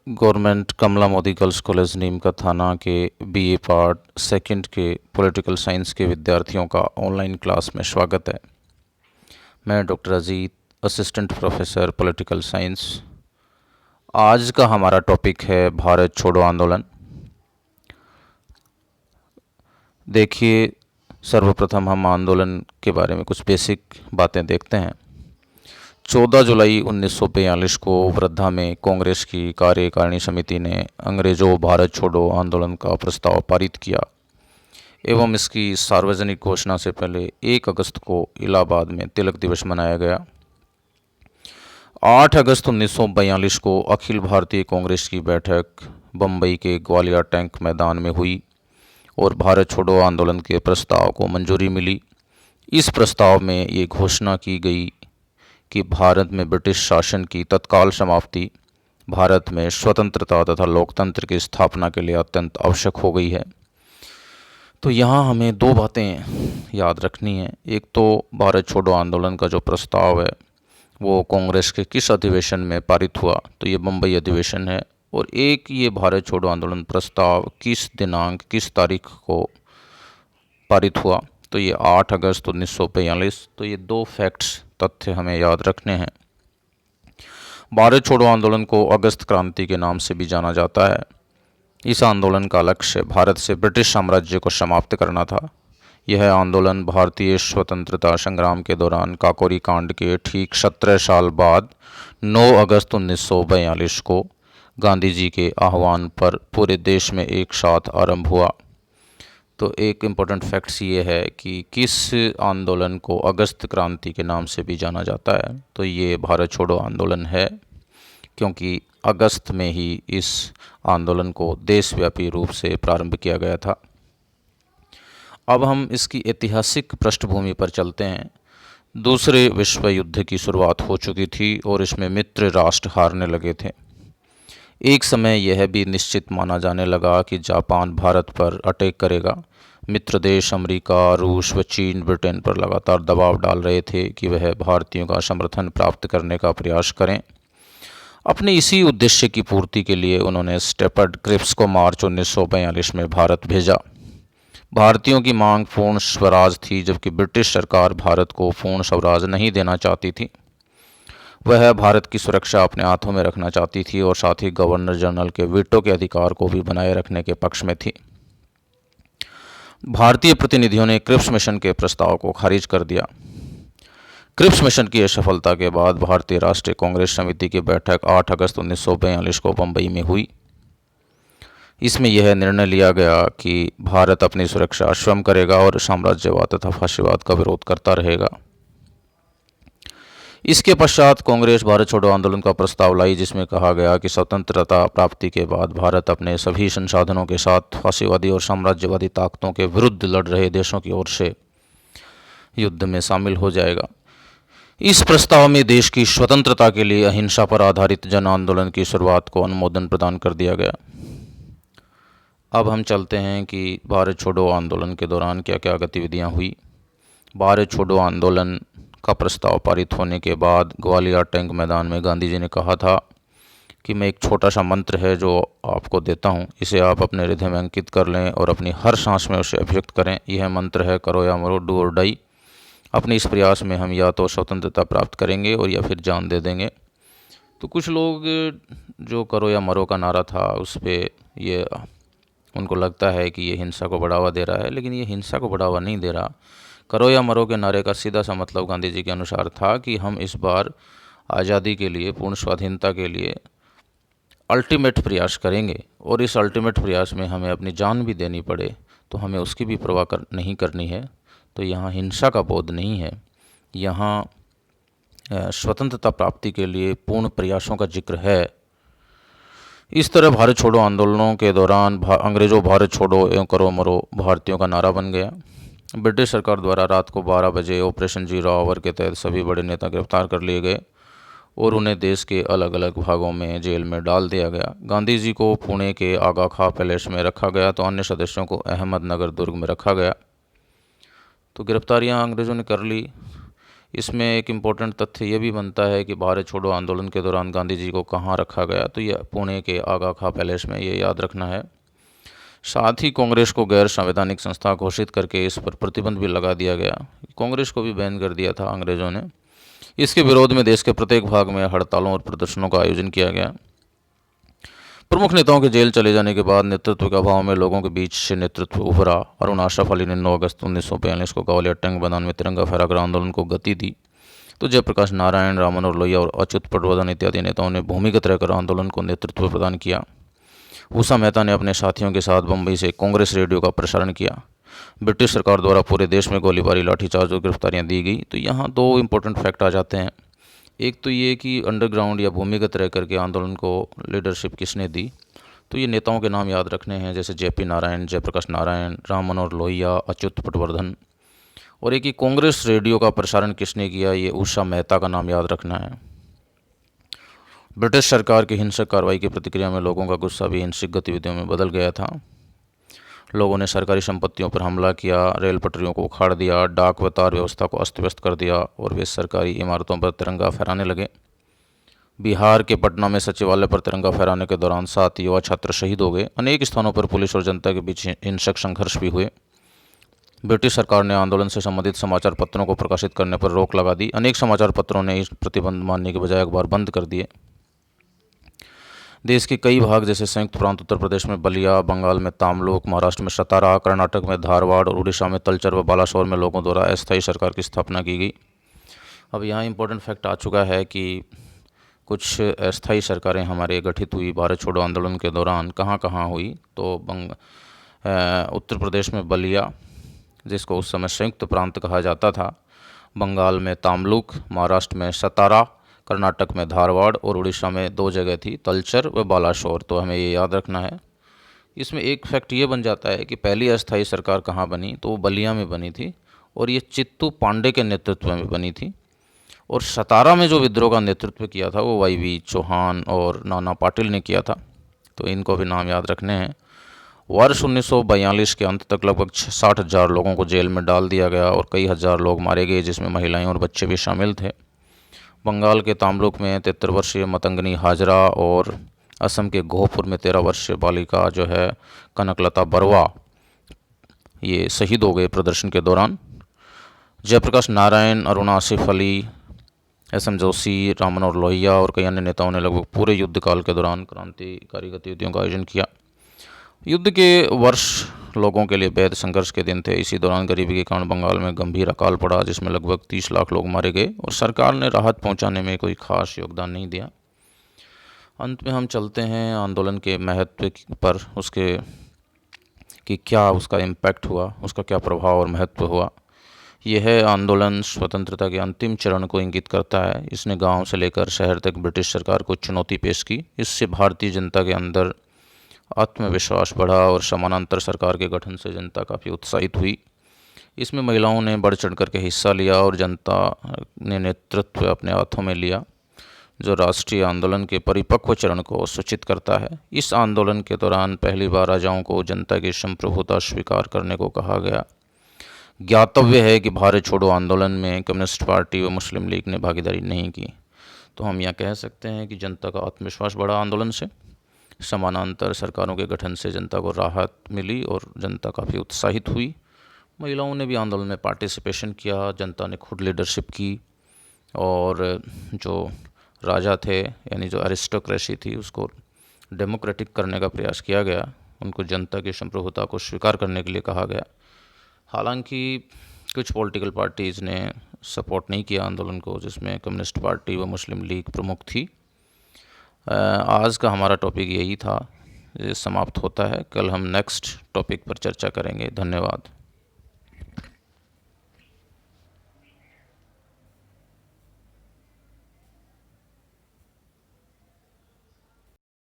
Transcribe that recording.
Government कमला Modi girls college नीम का थाना के बीए पार्ट सेकंड के पॉलिटिकल साइंस के विद्यार्थियों का ऑनलाइन क्लास में स्वागत है। मैं doctor Ajit, assistant professor political science. आज का हमारा टॉपिक है भारत छोड़ो आंदोलन। देखिए, सर्वप्रथम हम आंदोलन के बारे में कुछ बेसिक बातें देखते हैं। 14 जुलाई 1942 को वर्धा में कांग्रेस की कार्यकारिणी समिति ने अंग्रेजों भारत छोड़ो आंदोलन का प्रस्ताव पारित किया एवं इसकी सार्वजनिक घोषणा से पहले 1 अगस्त को इलाहाबाद में तिलक दिवस मनाया गया। 8 अगस्त 1942 को अखिल भारतीय कांग्रेस की बैठक बम्बई के ग्वालियर टैंक मैदान में हुई और भारत छोड़ो आंदोलन के प्रस्ताव को मंजूरी मिली। इस प्रस्ताव में ये घोषणा की गई कि भारत में ब्रिटिश शासन की तत्काल समाप्ति भारत में स्वतंत्रता तथा लोकतंत्र की स्थापना के लिए अत्यंत आवश्यक हो गई है। तो यहाँ हमें 2 बातें याद रखनी हैं। एक तो भारत छोड़ो आंदोलन का जो प्रस्ताव है वो कांग्रेस के किस अधिवेशन में पारित हुआ, तो ये बम्बई अधिवेशन है। और एक ये भारत छोड़ो आंदोलन प्रस्ताव किस दिनांक किस तारीख को पारित हुआ, तो ये 8 अगस्त 1942। तो ये 2 फैक्ट्स तथ्य हमें याद रखने हैं। भारत छोड़ो आंदोलन को अगस्त क्रांति के नाम से भी जाना जाता है। इस आंदोलन का लक्ष्य भारत से ब्रिटिश साम्राज्य को समाप्त करना था। यह आंदोलन भारतीय स्वतंत्रता संग्राम के दौरान काकोरी कांड के ठीक 17 साल बाद 9 अगस्त 1942 को गांधी जी के आह्वान पर पूरे देश में एक साथ आरंभ हुआ। तो एक इम्पोर्टेंट फैक्ट्स ये है कि किस आंदोलन को अगस्त क्रांति के नाम से भी जाना जाता है, तो ये भारत छोड़ो आंदोलन है, क्योंकि अगस्त में ही इस आंदोलन को देशव्यापी रूप से प्रारंभ किया गया था। अब हम इसकी ऐतिहासिक पृष्ठभूमि पर चलते हैं। दूसरे विश्व युद्ध की शुरुआत हो चुकी थी और इसमें मित्र राष्ट्र हारने लगे थे। एक समय यह भी निश्चित माना जाने लगा कि जापान भारत पर अटैक करेगा। मित्र देश अमेरिका, रूस व चीन ब्रिटेन पर लगातार दबाव डाल रहे थे कि वह भारतीयों का समर्थन प्राप्त करने का प्रयास करें। अपने इसी उद्देश्य की पूर्ति के लिए उन्होंने स्टेपर्ड क्रिप्स को मार्च 1942 में भारत भेजा। भारतीयों की मांग पूर्ण स्वराज थी, जबकि ब्रिटिश सरकार भारत को पूर्ण स्वराज नहीं देना चाहती थी। वह भारत की सुरक्षा अपने हाथों में रखना चाहती थी और साथ ही गवर्नर जनरल के वीटो के अधिकार को भी बनाए रखने के पक्ष में थी। भारतीय प्रतिनिधियों ने क्रिप्स मिशन के प्रस्ताव को खारिज कर दिया। क्रिप्स मिशन की असफलता के बाद भारतीय राष्ट्रीय कांग्रेस समिति की बैठक 8 अगस्त 1942 को बम्बई में हुई। इसमें यह निर्णय लिया गया कि भारत अपनी सुरक्षा स्वयं करेगा और साम्राज्यवाद तथा फाशीवाद का विरोध करता रहेगा। इसके पश्चात कांग्रेस भारत छोड़ो आंदोलन का प्रस्ताव लाई, जिसमें कहा गया कि स्वतंत्रता प्राप्ति के बाद भारत अपने सभी संसाधनों के साथ फाशीवादी और साम्राज्यवादी ताकतों के विरुद्ध लड़ रहे देशों की ओर से युद्ध में शामिल हो जाएगा। इस प्रस्ताव में देश की स्वतंत्रता के लिए अहिंसा पर आधारित जन आंदोलन की शुरुआत को अनुमोदन प्रदान कर दिया गया। अब हम चलते हैं कि भारत छोड़ो आंदोलन के दौरान क्या क्या गतिविधियां हुई। भारत छोड़ो आंदोलन का प्रस्ताव पारित होने के बाद ग्वालियर टैंक मैदान में गांधी जी ने कहा था कि मैं एक छोटा सा मंत्र है जो आपको देता हूँ, इसे आप अपने हृदय में अंकित कर लें और अपनी हर सांस में उसे अभिव्यक्त करें। यह मंत्र है करो या मरो, डू और डाई। अपने इस प्रयास में हम या तो स्वतंत्रता प्राप्त करेंगे और या फिर जान दे देंगे। तो कुछ लोग जो करो या मरो का नारा था उस पर ये उनको लगता है कि ये हिंसा को बढ़ावा दे रहा है, लेकिन ये हिंसा को बढ़ावा नहीं दे रहा। करो या मरो के नारे का सीधा सा मतलब गांधी जी के अनुसार था कि हम इस बार आज़ादी के लिए, पूर्ण स्वाधीनता के लिए अल्टीमेट प्रयास करेंगे और इस अल्टीमेट प्रयास में हमें अपनी जान भी देनी पड़े तो हमें उसकी भी परवाह नहीं करनी है। तो यहाँ हिंसा का बोध नहीं है, यहाँ स्वतंत्रता प्राप्ति के लिए पूर्ण प्रयासों का जिक्र है। इस तरह भारत छोड़ो आंदोलनों के दौरान अंग्रेजों भारत छोड़ो एवं करो मरो भारतीयों का नारा बन गया। ब्रिटिश सरकार द्वारा रात को 12 बजे ऑपरेशन जीरो आवर के तहत सभी बड़े नेता गिरफ्तार कर लिए गए और उन्हें देश के अलग अलग भागों में जेल में डाल दिया गया। गांधी जी को पुणे के आगा खां पैलेस में रखा गया तो अन्य सदस्यों को अहमदनगर दुर्ग में रखा गया। तो गिरफ्तारियां अंग्रेज़ों ने कर ली। इसमें एक इम्पोर्टेंट तथ्य ये भी बनता है कि भारत छोड़ो आंदोलन के दौरान गांधी जी को कहाँ रखा गया, तो यह पुणे के आगा खां पैलेस में, ये याद रखना है। साथ ही कांग्रेस को गैर संवैधानिक संस्था घोषित करके इस पर प्रतिबंध भी लगा दिया गया। कांग्रेस को भी बैन कर दिया था अंग्रेज़ों ने। इसके विरोध में देश के प्रत्येक भाग में हड़तालों और प्रदर्शनों का आयोजन किया गया। प्रमुख नेताओं के जेल चले जाने के बाद नेतृत्व के अभाव में लोगों के बीच से नेतृत्व उभरा। अरुण आशरफ अली ने 9 अगस्त 1942 को ग्वालियर टैंक मैदान में तिरंगा फहराकर आंदोलन को गति दी। तो जयप्रकाश नारायण, राम मनोहर लोहिया और अच्युत पटवर्धन इत्यादि नेताओं ने भूमिगत रहकर आंदोलन को नेतृत्व प्रदान किया। उषा मेहता ने अपने साथियों के साथ बम्बई से कांग्रेस रेडियो का प्रसारण किया। ब्रिटिश सरकार द्वारा पूरे देश में गोलीबारी, लाठीचार्ज और गिरफ्तारियां दी गई। तो यहाँ 2 इम्पोर्टेंट फैक्ट आ जाते हैं। एक तो ये कि अंडरग्राउंड या भूमिगत रह करके आंदोलन को लीडरशिप किसने दी, तो ये नेताओं के नाम याद रखने हैं, जैसे जेपी नारायण, जयप्रकाश नारायण, राम मनोहर लोहिया, अच्युत पटवर्धन। और एक ही कांग्रेस रेडियो का प्रसारण किसने किया, ये उषा मेहता का नाम याद रखना है। ब्रिटिश सरकार की हिंसक कार्रवाई की प्रतिक्रिया में लोगों का गुस्सा भी हिंसक गतिविधियों में बदल गया था। लोगों ने सरकारी संपत्तियों पर हमला किया, रेल पटरियों को उखाड़ दिया, डाक व तार व्यवस्था को अस्त व्यस्त कर दिया और वे सरकारी इमारतों पर तिरंगा फहराने लगे। बिहार के पटना में सचिवालय पर तिरंगा फहराने के दौरान 7 युवा छात्र शहीद हो गए। अनेक स्थानों पर पुलिस और जनता के बीच हिंसक संघर्ष भी हुए। ब्रिटिश सरकार ने आंदोलन से संबंधित समाचार पत्रों को प्रकाशित करने पर रोक लगा दी। अनेक समाचार पत्रों ने इस प्रतिबंध मानने के बजाय अखबार बंद कर दिए। देश के कई भाग जैसे संयुक्त प्रांत उत्तर प्रदेश में बलिया, बंगाल में तामलुक, महाराष्ट्र में सतारा, कर्नाटक में धारवाड़ और उड़ीसा में तलचर व बालासोर में लोगों द्वारा अस्थायी सरकार की स्थापना की गई। अब यहाँ इम्पोर्टेंट फैक्ट आ चुका है कि कुछ अस्थायी सरकारें हमारे गठित हुई भारत छोड़ो आंदोलन के दौरान। कहाँ कहाँ हुई, तो उत्तर प्रदेश में बलिया, जिसको उस समय संयुक्त प्रांत कहा जाता था, बंगाल में तामलुक, महाराष्ट्र में सतारा, कर्नाटक में धारवाड़ और उड़ीसा में 2 जगह थी, तलचर व बालासोर। तो हमें ये याद रखना है। इसमें एक फैक्ट ये बन जाता है कि पहली अस्थायी सरकार कहाँ बनी, तो वो बलिया में बनी थी और ये चित्तू पांडे के नेतृत्व में बनी थी। और सतारा में जो विद्रोह का नेतृत्व किया था वो वाई.वी. चौहान और नाना पाटिल ने किया था। तो इनको भी नाम याद रखने हैं। वर्ष 1942 के अंत तक लगभग 60,000 लोगों को जेल में डाल दिया गया और कई हज़ार लोग मारे गए, जिसमें महिलाएं और बच्चे भी शामिल थे। बंगाल के तामलुक में 73 वर्षीय मतंगनी हाजरा और असम के गोहपुर में 13 वर्षीय बालिका जो है कनकलता बरवा, ये शहीद हो गए प्रदर्शन के दौरान। जयप्रकाश नारायण, अरुण आसिफ अली, एस.एम. जोशी, राम मनोहर लोहिया और कई अन्य नेताओं ने लगभग पूरे युद्ध काल के दौरान क्रांतिकारी गतिविधियों का आयोजन किया। युद्ध के वर्ष लोगों के लिए बेहद संघर्ष के दिन थे। इसी दौरान गरीबी के कारण बंगाल में गंभीर अकाल पड़ा, जिसमें लगभग 30 लाख लोग मारे गए और सरकार ने राहत पहुंचाने में कोई खास योगदान नहीं दिया। अंत में हम चलते हैं आंदोलन के महत्व पर, उसके कि क्या उसका इम्पैक्ट हुआ, उसका क्या प्रभाव और महत्व हुआ। यह आंदोलन स्वतंत्रता के अंतिम चरण को इंगित करता है। इसने गांव से लेकर शहर तक ब्रिटिश सरकार को चुनौती पेश की। इससे भारतीय जनता के अंदर आत्मविश्वास बढ़ा और समानांतर सरकार के गठन से जनता काफ़ी उत्साहित हुई। इसमें महिलाओं ने बढ़ चढ़ करके हिस्सा लिया और जनता ने नेतृत्व अपने हाथों में लिया, जो राष्ट्रीय आंदोलन के परिपक्व चरण को सूचित करता है। इस आंदोलन के दौरान पहली बार राजाओं को जनता की संप्रभुता स्वीकार करने को कहा गया। ज्ञातव्य है कि भारत छोड़ो आंदोलन में कम्युनिस्ट पार्टी व मुस्लिम लीग ने भागीदारी नहीं की। तो हम यह कह सकते हैं कि जनता का आत्मविश्वास बढ़ा आंदोलन से, समानांतर सरकारों के गठन से जनता को राहत मिली और जनता काफ़ी उत्साहित हुई। महिलाओं ने भी आंदोलन में पार्टिसिपेशन किया, जनता ने खुद लीडरशिप की और जो राजा थे यानी जो एरिस्टोक्रेसी थी उसको डेमोक्रेटिक करने का प्रयास किया गया। उनको जनता की संप्रभुता को स्वीकार करने के लिए कहा गया। हालांकि कुछ पॉलिटिकल पार्टीज़ ने सपोर्ट नहीं किया आंदोलन को, जिसमें कम्युनिस्ट पार्टी व मुस्लिम लीग प्रमुख थी। आज का हमारा टॉपिक यही था, ये समाप्त होता है। कल हम नेक्स्ट टॉपिक पर चर्चा करेंगे। धन्यवाद।